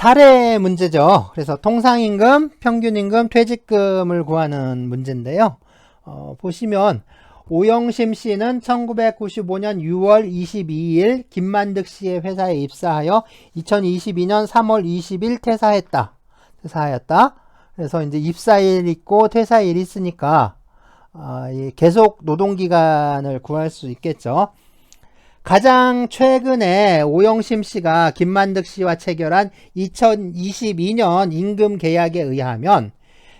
사례 문제죠. 그래서 통상임금, 평균임금, 퇴직금을 구하는 문제인데요. 보시면 오영심 씨는 1995년 6월 22일 김만득 씨의 회사에 입사하여 2022년 3월 20일 퇴사하였다. 그래서 이제 입사일 있고 퇴사일 있으니까 계속 노동기간을 구할 수 있겠죠. 가장 최근에 오영심 씨가 김만득 씨와 체결한 2022년 임금 계약에 의하면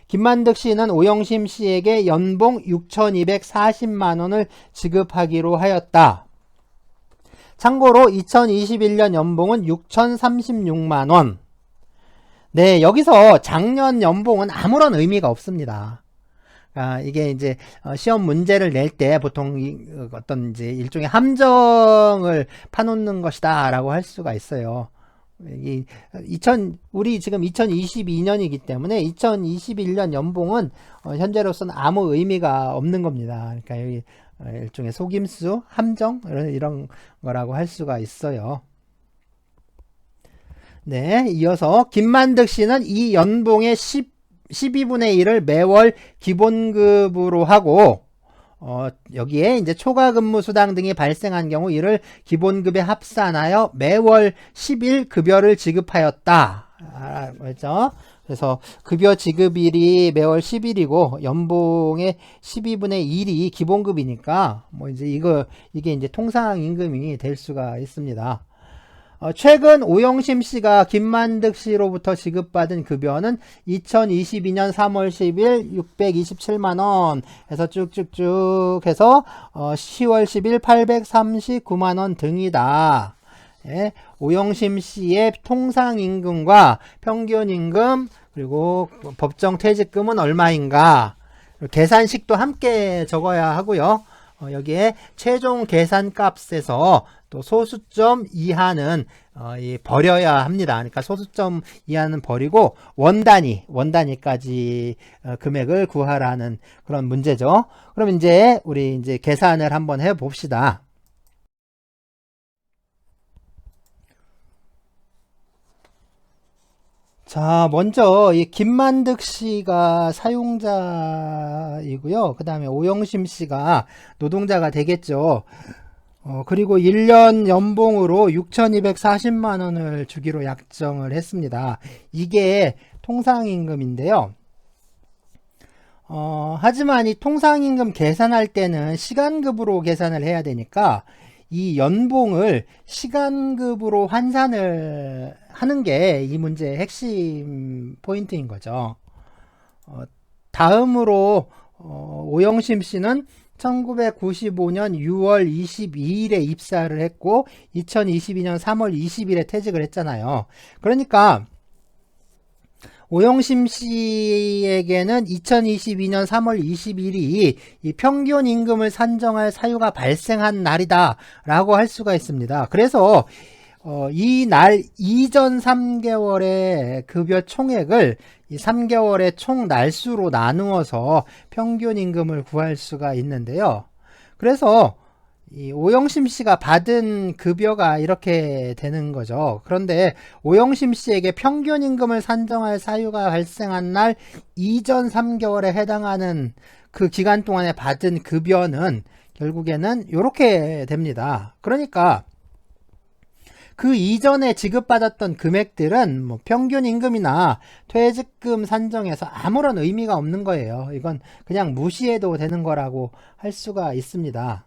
김만득 씨는 오영심 씨에게 연봉 6,240만원을 지급하기로 하였다. 참고로 2021년 연봉은 6,036만원. 네, 여기서 작년 연봉은 아무런 의미가 없습니다. 이게 이제 시험 문제를 낼 때 보통 어떤 이제 일종의 함정을 파놓는 것이다 라고 할 수가 있어요. 우리 지금 2022년이기 때문에 2021년 연봉은 현재로서는 아무 의미가 없는 겁니다. 그러니까 여기 일종의 속임수, 함정 이런 거라고 할 수가 있어요. 네, 이어서 김만득 씨는 이 연봉의 12분의 1을 매월 기본급으로 하고 여기에 이제 초과 근무 수당 등이 발생한 경우 이를 기본급에 합산하여 매월 10일 급여를 지급하였다. 그렇죠? 그래서 급여 지급일이 매월 10일이고 연봉의 12분의 1이 기본급이니까 뭐 이제 이게 이제 통상 임금이 될 수가 있습니다. 최근 오영심 씨가 김만득 씨로부터 지급받은 급여는 2022년 3월 10일 627만원 해서 쭉쭉쭉 해서 10월 10일 839만원 등이다. 예, 오영심 씨의 통상임금과 평균임금 그리고 법정 퇴직금은 얼마인가 계산식도 함께 적어야 하고요. 여기에 최종 계산값에서 또 소수점 이하는 버려야 합니다. 그러니까 소수점 이하는 버리고 원단위까지 금액을 구하라는 그런 문제죠. 그럼 이제 우리 이제 계산을 한번 해 봅시다. 자, 먼저 이 김만득 씨가 사용자이고요. 그 다음에 오영심 씨가 노동자가 되겠죠. 그리고 1년 연봉으로 6,240만원을 주기로 약정을 했습니다. 이게 통상임금인데요. 하지만 이 통상임금 계산할 때는 시간급으로 계산을 해야 되니까 이 연봉을 시간급으로 환산을 하는 게 이 문제의 핵심 포인트인 거죠. 다음으로 오영심 씨는 1995년 6월 22일에 입사를 했고 2022년 3월 20일에 퇴직을 했잖아요. 그러니까 오영심 씨에게는 2022년 3월 20일이 이 평균 임금을 산정할 사유가 발생한 날이다 라고 할 수가 있습니다. 그래서 이 날 이전 3개월의 급여 총액을 이 3개월의 총 날수로 나누어서 평균 임금을 구할 수가 있는데요. 그래서 이 오영심 씨가 받은 급여가 이렇게 되는 거죠. 그런데 오영심 씨에게 평균 임금을 산정할 사유가 발생한 날 이전 3개월에 해당하는 그 기간 동안에 받은 급여는 결국에는 이렇게 됩니다. 그러니까 그 이전에 지급받았던 금액들은 뭐 평균 임금이나 퇴직금 산정에서 아무런 의미가 없는 거예요. 이건 그냥 무시해도 되는 거라고 할 수가 있습니다.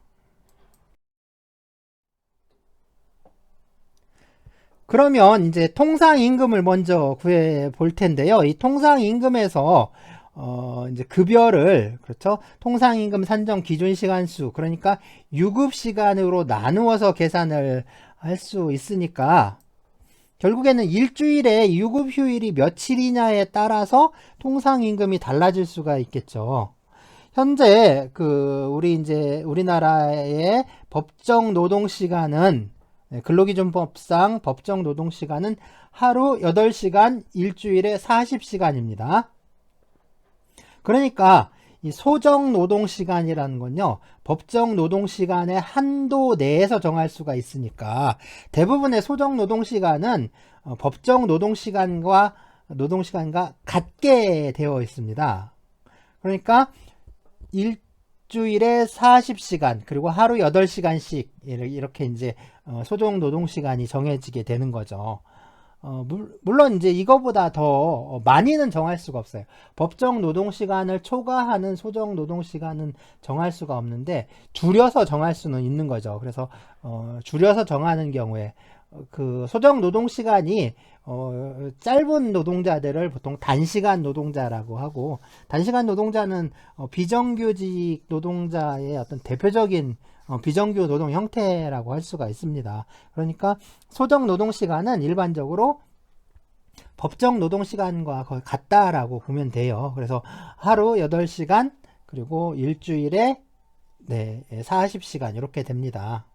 그러면 이제 통상임금을 먼저 구해 볼 텐데요. 이 통상임금에서 이제 급여를 그렇죠. 통상임금 산정 기준시간수 그러니까 유급시간으로 나누어서 계산을 할 수 있으니까 결국에는 일주일에 유급휴일이 며칠이냐에 따라서 통상임금이 달라질 수가 있겠죠. 현재 우리나라의 법정 노동시간은 근로기준법상 법정 노동시간은 하루 8시간 일주일에 40시간입니다. 그러니까 이 소정 노동 시간이라는 건요, 법정 노동 시간의 한도 내에서 정할 수가 있으니까 대부분의 소정 노동 시간은 법정 노동 시간과 같게 되어 있습니다. 그러니까 일주일에 40시간 그리고 하루 8시간씩 이렇게 이제 소정 노동 시간이 정해지게 되는 거죠. 물론 이제 이거보다 더 많이는 정할 수가 없어요. 법정 노동 시간을 초과하는 소정 노동 시간은 정할 수가 없는데 줄여서 정할 수는 있는 거죠. 그래서 줄여서 정하는 경우에 그 소정 노동 시간이 짧은 노동자들을 보통 단시간 노동자라고 하고, 단시간 노동자는 비정규직 노동자의 어떤 대표적인 비정규 노동 형태라고 할 수가 있습니다. 그러니까 소정 노동 시간은 일반적으로 법정 노동 시간과 거의 같다라고 보면 돼요. 그래서 하루 8시간 그리고 일주일에 40시간 이렇게 됩니다.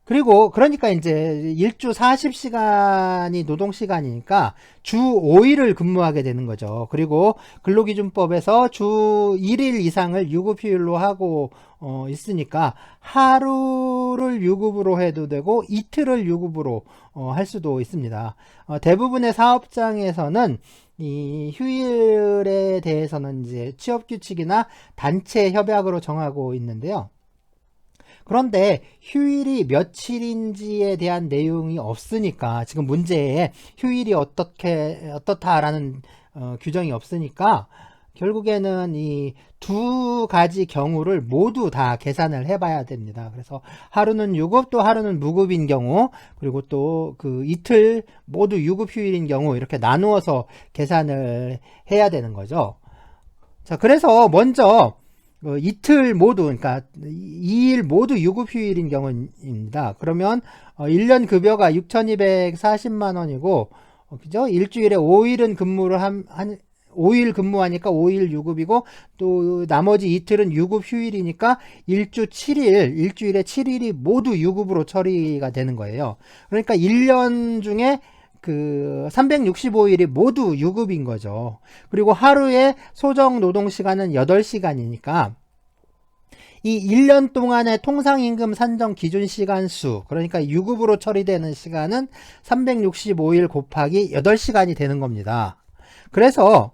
그리고 그러니까 이제 일주 40시간이 노동시간이니까 주 5일을 근무하게 되는 거죠. 그리고 근로기준법에서 주 1일 이상을 유급휴일로 하고 있으니까 하루를 유급으로 해도 되고 이틀을 유급으로 할 수도 있습니다. 대부분의 사업장에서는 이 휴일에 대해서는 이제 취업규칙이나 단체 협약으로 정하고 있는데요. 그런데 휴일이 며칠인지에 대한 내용이 없으니까, 지금 문제에 휴일이 어떻다라는 규정이 없으니까 결국에는 이 두 가지 경우를 모두 다 계산을 해봐야 됩니다. 그래서 하루는 유급 또 하루는 무급인 경우, 그리고 또 그 이틀 모두 유급 휴일인 경우 이렇게 나누어서 계산을 해야 되는 거죠. 자, 그래서 먼저 이틀 모두, 그러니까 2일 모두 유급휴일인 경우입니다. 그러면 1년 급여가 6,240만원이고, 그죠? 일주일에 5일은 근무를 5일 근무하니까 5일 유급이고, 또 나머지 이틀은 유급휴일이니까 일주일에 7일이 모두 유급으로 처리가 되는 거예요. 그러니까 1년 중에 그 365일이 모두 유급인 거죠. 그리고 하루에 소정 노동 시간은 8시간이니까 이 1년 동안의 통상임금 산정 기준 시간 수, 그러니까 유급으로 처리되는 시간은 365일 곱하기 8시간이 되는 겁니다. 그래서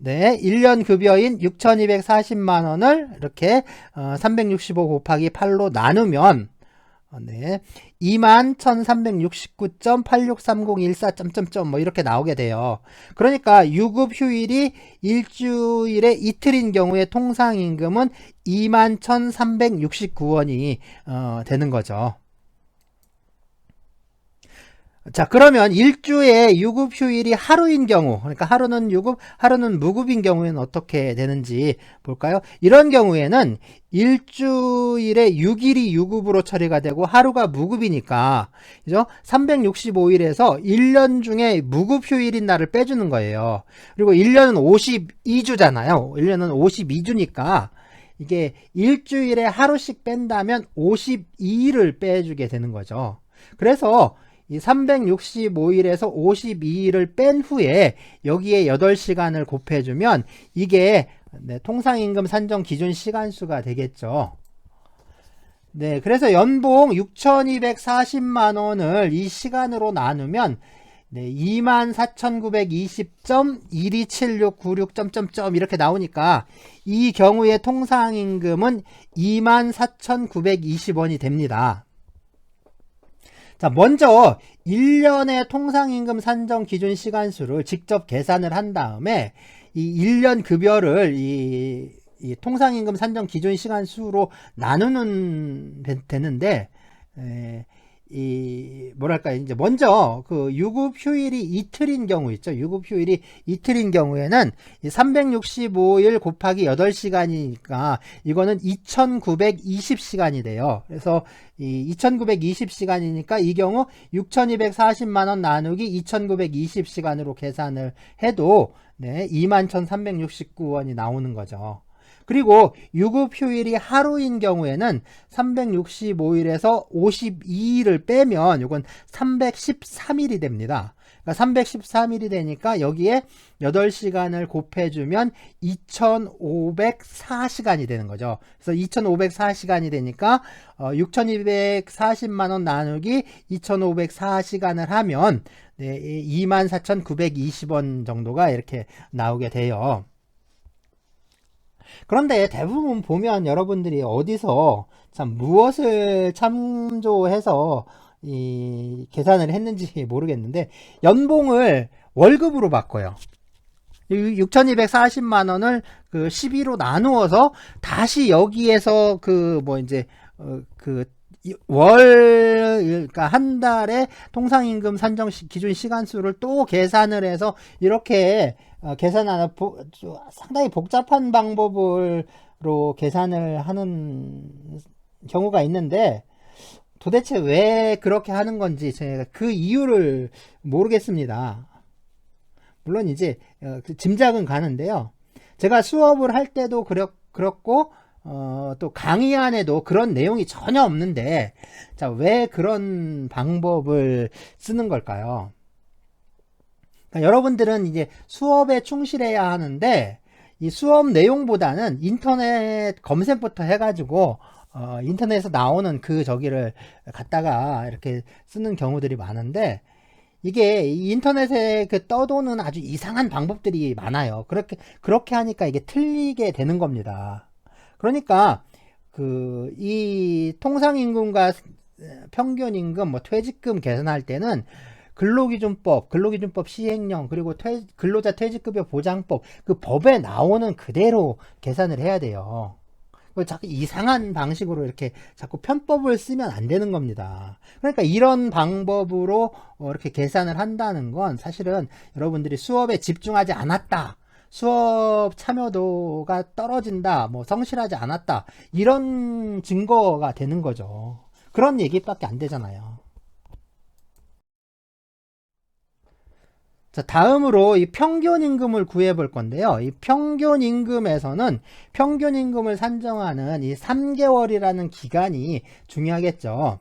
1년 급여인 6,240만 원을 이렇게 365 곱하기 8로 나누면 21,369.863014. 뭐 이렇게 나오게 돼요. 그러니까 유급 휴일이 일주일에 이틀인 경우에 통상임금은 21,369원이 되는 거죠. 자, 그러면 일주에 유급 휴일이 하루인 경우, 그러니까 하루는 유급, 하루는 무급인 경우에는 어떻게 되는지 볼까요? 이런 경우에는 일주일에 6일이 유급으로 처리가 되고 하루가 무급이니까, 그죠? 365일에서 1년 중에 무급 휴일인 날을 빼주는 거예요. 그리고 1년은 52주잖아요. 1년은 52주니까 이게 일주일에 하루씩 뺀다면 52일을 빼주게 되는 거죠. 그래서 이 365일에서 52일을 뺀 후에 여기에 8시간을 곱해주면 이게 통상임금 산정 기준 시간수가 되겠죠. 그래서 연봉 6,240만원을 이 시간으로 나누면 24,920.127696. 이렇게 나오니까 이 경우에 통상임금은 24,920원이 됩니다. 자, 먼저 1년의 통상임금 산정 기준 시간수를 직접 계산을 한 다음에 이 1년 급여를 이 통상임금 산정 기준 시간수로 나누는 되는데, 뭐랄까요, 이제 먼저 그 유급 휴일이 이틀인 경우 있죠. 유급 휴일이 이틀인 경우에는 365일 곱하기 8시간이니까 이거는 2,920시간이 돼요. 그래서 이 2,920시간이니까 이 경우 6,240만원 나누기 2,920시간으로 계산을 해도 21,369원이 나오는 거죠. 그리고 유급휴일이 하루인 경우에는 365일에서 52일을 빼면 이건 313일이 됩니다. 그러니까 313일이 되니까 여기에 8시간을 곱해주면 2504시간이 되는 거죠. 그래서 2504시간이 되니까 6240만원 나누기 2504시간을 하면 네, 24,920원 정도가 이렇게 나오게 돼요. 그런데 대부분 보면 여러분들이 어디서 참 무엇을 참조해서 이 계산을 했는지 모르겠는데 연봉을 월급으로 바꿔요. 6,240만 원을 그 12로 나누어서 다시 여기에서 그 뭐 이제 그러니까 한 달에 통상임금 산정 기준 시간수를 또 계산을 해서 이렇게 계산하는 상당히 복잡한 방법으로 계산을 하는 경우가 있는데 도대체 왜 그렇게 하는 건지 제가 그 이유를 모르겠습니다. 물론 이제 짐작은 가는데요. 제가 수업을 할 때도 그렇고 또 강의안에도 그런 내용이 전혀 없는데 자, 왜 그런 방법을 쓰는 걸까요? 그러니까 여러분들은 이제 수업에 충실해야 하는데 이 수업 내용보다는 인터넷 검색부터 해가지고 인터넷에서 나오는 그 저기를 갖다가 이렇게 쓰는 경우들이 많은데 이게 인터넷에 그 떠도는 아주 이상한 방법들이 많아요. 그렇게 하니까 이게 틀리게 되는 겁니다. 그러니까 이 통상임금과 평균임금, 뭐 퇴직금 계산할 때는 근로기준법 시행령, 그리고 근로자 퇴직급여 보장법, 그 법에 나오는 그대로 계산을 해야 돼요. 자꾸 이상한 방식으로 이렇게 자꾸 편법을 쓰면 안 되는 겁니다. 그러니까 이런 방법으로 이렇게 계산을 한다는 건 사실은 여러분들이 수업에 집중하지 않았다, 수업 참여도가 떨어진다, 뭐 성실하지 않았다, 이런 증거가 되는 거죠. 그런 얘기밖에 안 되잖아요. 자, 다음으로 이 평균임금을 구해 볼 건데요. 이 평균임금에서는 평균임금을 산정하는 이 3개월이라는 기간이 중요하겠죠.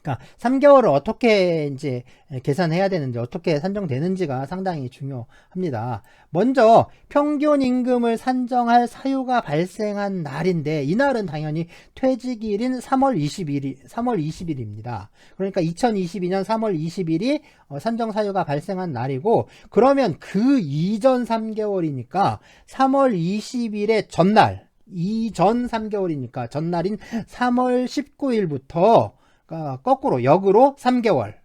그러니까 3개월을 어떻게 이제 계산해야 되는지, 어떻게 산정되는지가 상당히 중요합니다. 먼저 평균 임금을 산정할 사유가 발생한 날인데 이 날은 당연히 퇴직일인 3월 20일입니다. 그러니까 2022년 3월 20일이 산정 사유가 발생한 날이고, 그러면 그 이전 3개월이니까 3월 20일의 전날, 이전 3개월이니까 전날인 3월 19일부터 거꾸로 역으로 3개월.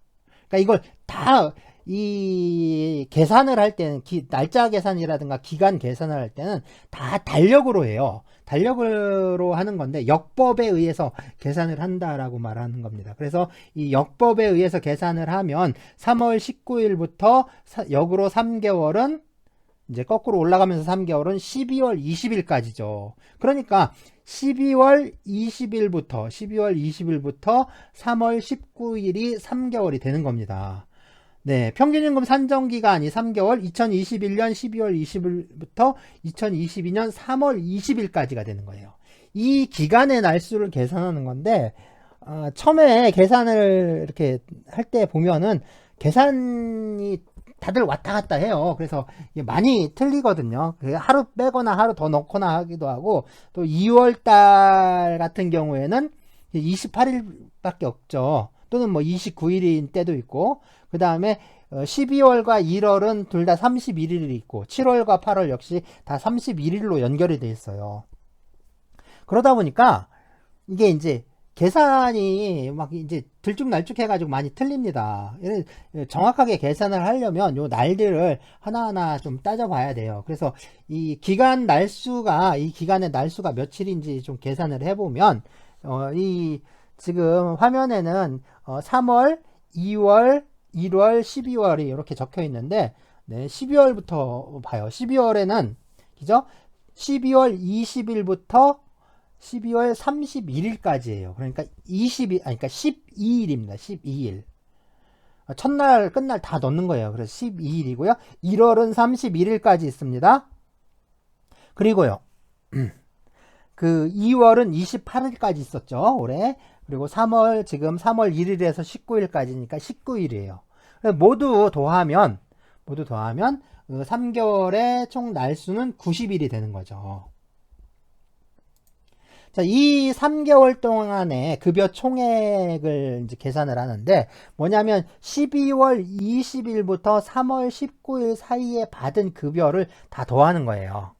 그러니까 이걸 다 이 계산을 할 때는 날짜 계산이라든가 기간 계산을 할 때는 다 달력으로 해요. 달력으로 하는 건데 역법에 의해서 계산을 한다라고 말하는 겁니다. 그래서 이 역법에 의해서 계산을 하면 3월 19일부터 역으로 3개월은 이제 거꾸로 올라가면서 3개월은 12월 20일까지죠. 그러니까 12월 20일부터 3월 19일이 3개월이 되는 겁니다. 네, 평균임금 산정기간이 3개월, 2021년 12월 20일부터 2022년 3월 20일까지가 되는 거예요. 이 기간의 날수를 계산하는 건데 처음에 계산을 이렇게 할 때 보면은 계산이 다들 왔다 갔다 해요. 그래서 많이 틀리거든요. 하루 빼거나 하루 더 넣거나 하기도 하고, 또 2월달 같은 경우에는 28일밖에 없죠. 또는 뭐 29일인 때도 있고, 그 다음에 12월과 1월은 둘 다 31일이 있고, 7월과 8월 역시 다 31일로 연결이 돼 있어요. 그러다 보니까 이게 이제 계산이 막 이제 들쭉날쭉 해가지고 많이 틀립니다. 정확하게 계산을 하려면 요 날들을 하나하나 좀 따져봐야 돼요. 그래서 이 기간의 날수가 며칠인지 좀 계산을 해보면 이 지금 화면에는 3월, 2월, 1월, 12월이 이렇게 적혀 있는데, 네, 12월부터 봐요. 12월에는 그죠? 12월 20일부터 12월 31일까지예요. 그러니까 12일입니다. 12일. 첫날, 끝날 다 넣는 거예요. 그래서 12일이고요. 1월은 31일까지 있습니다. 그리고요, 그 2월은 28일까지 있었죠, 올해. 그리고 3월, 지금 3월 1일에서 19일까지니까 19일이에요. 모두 더하면 3개월의 총 날수는 90일이 되는 거죠. 자, 이 3개월 동안의 급여 총액을 이제 계산을 하는데, 뭐냐면 12월 20일부터 3월 19일 사이에 받은 급여를 다 더하는 거예요.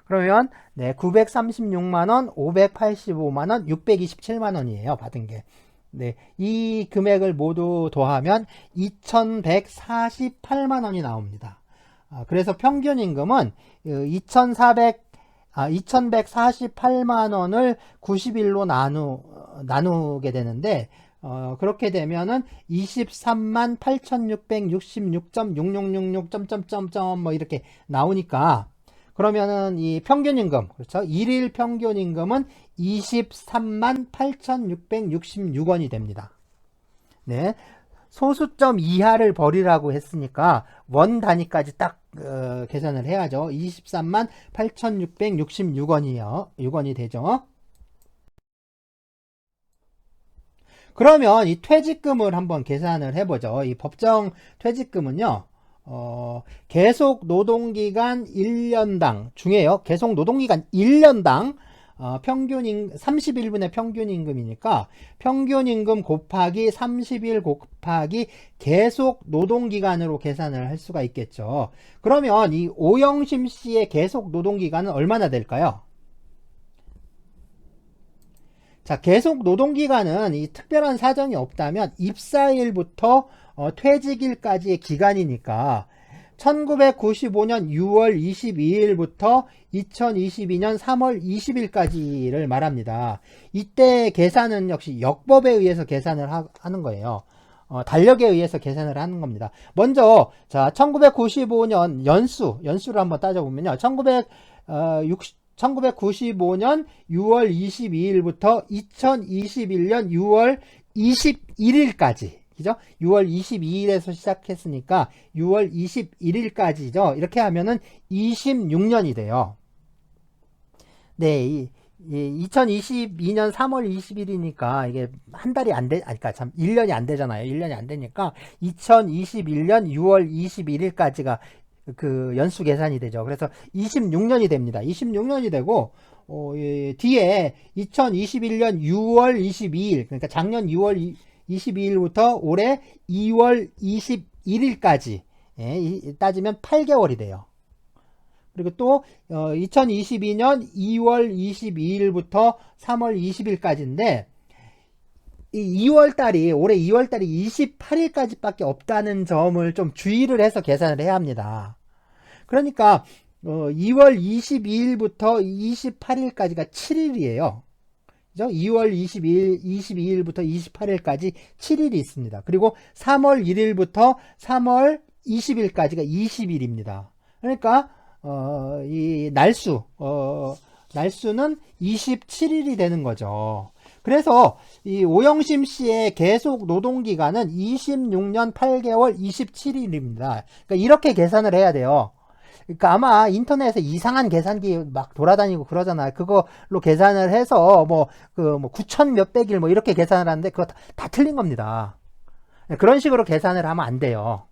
그러면, 네, 936만원, 585만원, 627만원이에요, 받은 게. 네, 이 금액을 모두 더하면 2148만원이 나옵니다. 그래서 평균 임금은 2148만원을 90일로 나누게 되는데, 그렇게 되면은 23만 8666.6666. 뭐 이렇게 나오니까, 그러면은 이 평균임금, 그렇죠? 1일 평균임금은 23만 8666원이 됩니다. 네. 소수점 이하를 버리라고 했으니까 원 단위까지 딱 계산을 해야죠. 23만 8666원이요. 6원이 되죠. 그러면 이 퇴직금을 한번 계산을 해보죠. 이 법정 퇴직금은요. 계속 노동기간 1년당 중에요. 계속 노동기간 1년당 평균 31분의 평균임금이니까 평균임금 곱하기 30일 곱하기 계속 노동기간으로 계산을 할 수가 있겠죠. 그러면 이 오영심 씨의 계속 노동기간은 얼마나 될까요? 자, 계속 노동기간은 이 특별한 사정이 없다면 입사일부터 퇴직일까지의 기간이니까 1995년 6월 22일부터 2022년 3월 20일까지를 말합니다. 이때 계산은 역시 역법에 의해서 계산을 하는 거예요. 달력에 의해서 계산을 하는 겁니다. 먼저 자 1995년 연수를 한번 따져보면요. 1995년 6월 22일부터 2021년 6월 21일까지 그죠? 6월 22일에서 시작했으니까 6월 21일까지죠. 이렇게 하면은 26년이 돼요. 네, 2022년 3월 20일이니까 이게 한 달이 안 돼, 그러니까 참 1년이 안 되잖아요. 1년이 안 되니까 2021년 6월 21일까지가 그 연수 계산이 되죠. 그래서 26년이 됩니다. 26년이 되고 뒤에 2021년 6월 22일 그러니까 작년 6월 22일부터 올해 2월 21일까지 따지면 8개월이 돼요. 그리고 또 2022년 2월 22일부터 3월 20일까지인데 이 2월달이 올해 2월달이 28일까지밖에 없다는 점을 좀 주의를 해서 계산을 해야 합니다. 그러니까 2월 22일부터 28일까지가 7일이에요. 그죠? 2월 22일부터 28일까지 7일이 있습니다. 그리고 3월 1일부터 3월 20일까지가 20일입니다. 그러니까 이 날수는 27일이 되는 거죠. 그래서 이 오영심 씨의 계속 노동기간은 26년 8개월 27일입니다. 그러니까 이렇게 계산을 해야 돼요. 그러니까 아마 인터넷에 이상한 계산기 막 돌아다니고 그러잖아요. 그걸로 계산을 해서 뭐 9천 몇백일 뭐 이렇게 계산을 하는데 그거 다 틀린 겁니다. 그런 식으로 계산을 하면 안 돼요.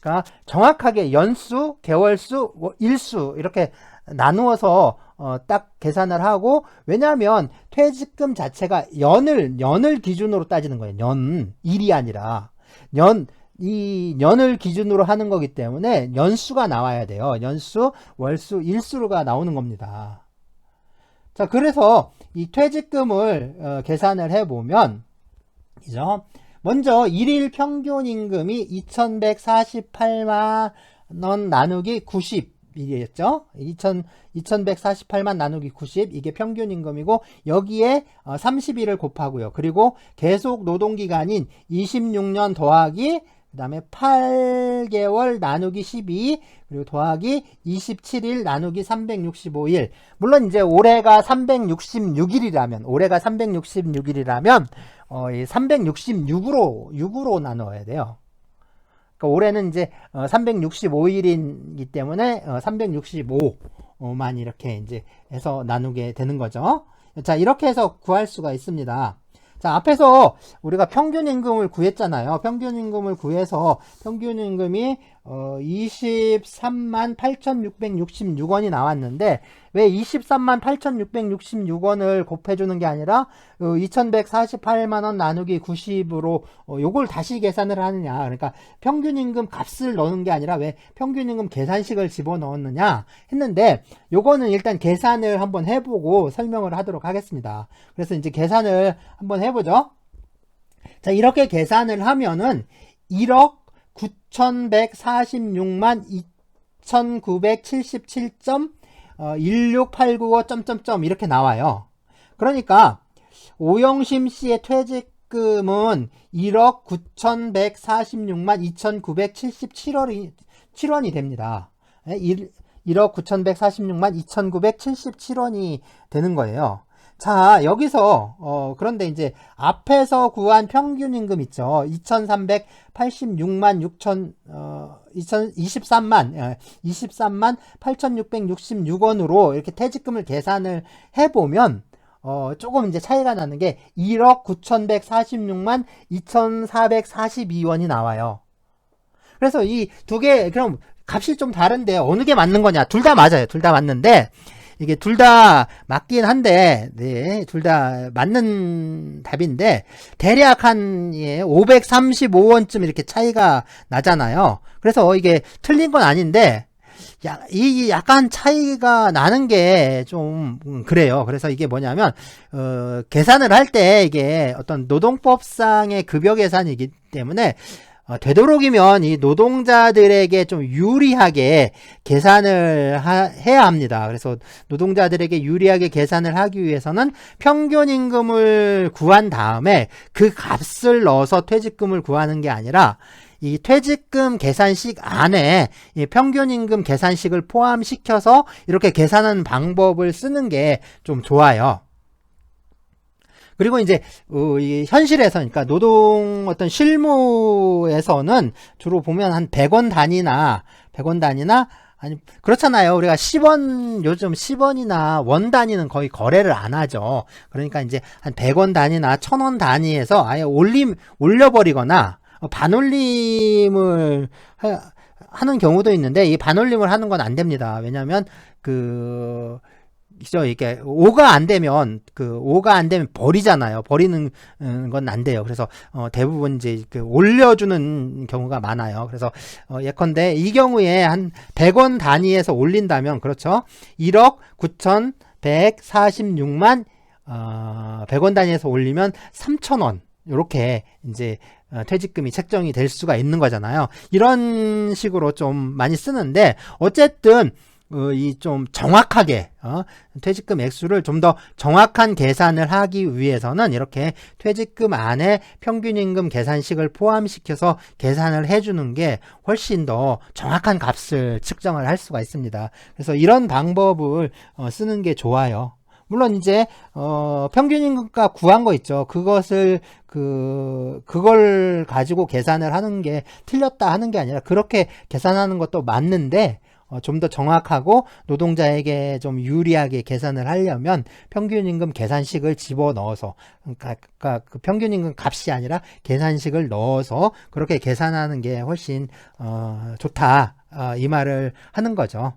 그러니까 정확하게 연수, 개월수, 일수 이렇게 나누어서 딱 계산을 하고 왜냐하면 퇴직금 자체가 연을 기준으로 따지는 거예요. 일이 아니라 이 년을 기준으로 하는 거기 때문에 연수가 나와야 돼요. 연수, 월수, 일수가 나오는 겁니다. 자, 그래서 이 퇴직금을 계산을 해보면, 그죠? 먼저 1일 평균 임금이 2148만 원 나누기 90이겠죠? 2148만 나누기 90 이게 평균 임금이고 여기에 30일을 곱하고요. 그리고 계속 노동기간인 26년 더하기 그 다음에 8개월 나누기 12 그리고 더하기 27일 나누기 365일 물론 이제 올해가 366일이라면 366으로 나눠야 돼요. 그러니까 올해는 이제 365일이기 때문에 365 만 이렇게 이제 해서 나누게 되는 거죠. 자, 이렇게 해서 구할 수가 있습니다. 자, 앞에서 우리가 평균임금을 구했잖아요. 평균임금을 구해서 평균임금이 23만 8,666원이 나왔는데 왜 23만 8,666원을 곱해주는 게 아니라 2,148만원 나누기 90으로 요걸 다시 계산을 하느냐. 그러니까 평균임금 값을 넣는 게 아니라 왜 평균임금 계산식을 집어넣었느냐 했는데 요거는 일단 계산을 한번 해보고 설명을 하도록 하겠습니다. 그래서 이제 계산을 한번 해보죠. 자, 이렇게 계산을 하면은 1억 9,146만 2,977.16,895 점점점 이렇게 나와요. 그러니까 오영심 씨의 퇴직금은 1억 9,146만 2,977원이 됩니다. 1억 9,146만 2,977원이 되는 거예요. 자, 여기서 그런데 이제 앞에서 구한 평균임금 있죠. 23만 8,666원으로 이렇게 퇴직금을 계산을 해보면 조금 이제 차이가 나는 게 1억 9,146만 2,442원이 나와요. 그래서 이 두 개 그럼 값이 좀 다른데 어느 게 맞는 거냐? 둘 다 맞아요. 둘 다 맞는데 이게 둘 다 맞긴 한데, 네, 둘 다 맞는 답인데, 대략 한, 535원쯤 이렇게 차이가 나잖아요. 그래서 이게 틀린 건 아닌데, 이 약간 차이가 나는 게 좀, 그래요. 그래서 이게 뭐냐면, 계산을 할 때 이게 어떤 노동법상의 급여 계산이기 때문에, 되도록이면 이 노동자들에게 좀 유리하게 계산을 해야 합니다. 그래서 노동자들에게 유리하게 계산을 하기 위해서는 평균임금을 구한 다음에 그 값을 넣어서 퇴직금을 구하는 게 아니라 이 퇴직금 계산식 안에 이 평균임금 계산식을 포함시켜서 이렇게 계산하는 방법을 쓰는 게 좀 좋아요. 그리고 이제 이 현실에서 그러니까 노동 어떤 실무에서는 주로 보면 한 100원 단위나 아니 그렇잖아요. 우리가 10원 요즘 10원이나 원 단위는 거의 거래를 안 하죠. 그러니까 이제 한 100원 단위나 1000원 단위에서 아예 올려버리거나 반올림을 하는 경우도 있는데 이 반올림을 하는 건 안 됩니다. 왜냐하면 이게 5가 안 되면 버리잖아요. 버리는 건 안 돼요. 그래서 대부분 이제 올려주는 경우가 많아요. 그래서 예컨대 이 경우에 한 100원 단위에서 올린다면 그렇죠. 1억 9,146만 100원 단위에서 올리면 3,000원 이렇게 이제 퇴직금이 책정이 될 수가 있는 거잖아요. 이런 식으로 좀 많이 쓰는데 어쨌든 이 좀 정확하게 퇴직금 액수를 좀 더 정확한 계산을 하기 위해서는 이렇게 퇴직금 안에 평균임금 계산식을 포함시켜서 계산을 해주는 게 훨씬 더 정확한 값을 측정을 할 수가 있습니다. 그래서 이런 방법을 쓰는 게 좋아요. 물론 이제 평균임금가 구한 거 있죠. 그걸 가지고 계산을 하는 게 틀렸다 하는 게 아니라 그렇게 계산하는 것도 맞는데 좀 더 정확하고 노동자에게 좀 유리하게 계산을 하려면 평균임금 계산식을 집어넣어서 그러니까 그 평균임금 값이 아니라 계산식을 넣어서 그렇게 계산하는 게 훨씬 좋다 이 말을 하는 거죠.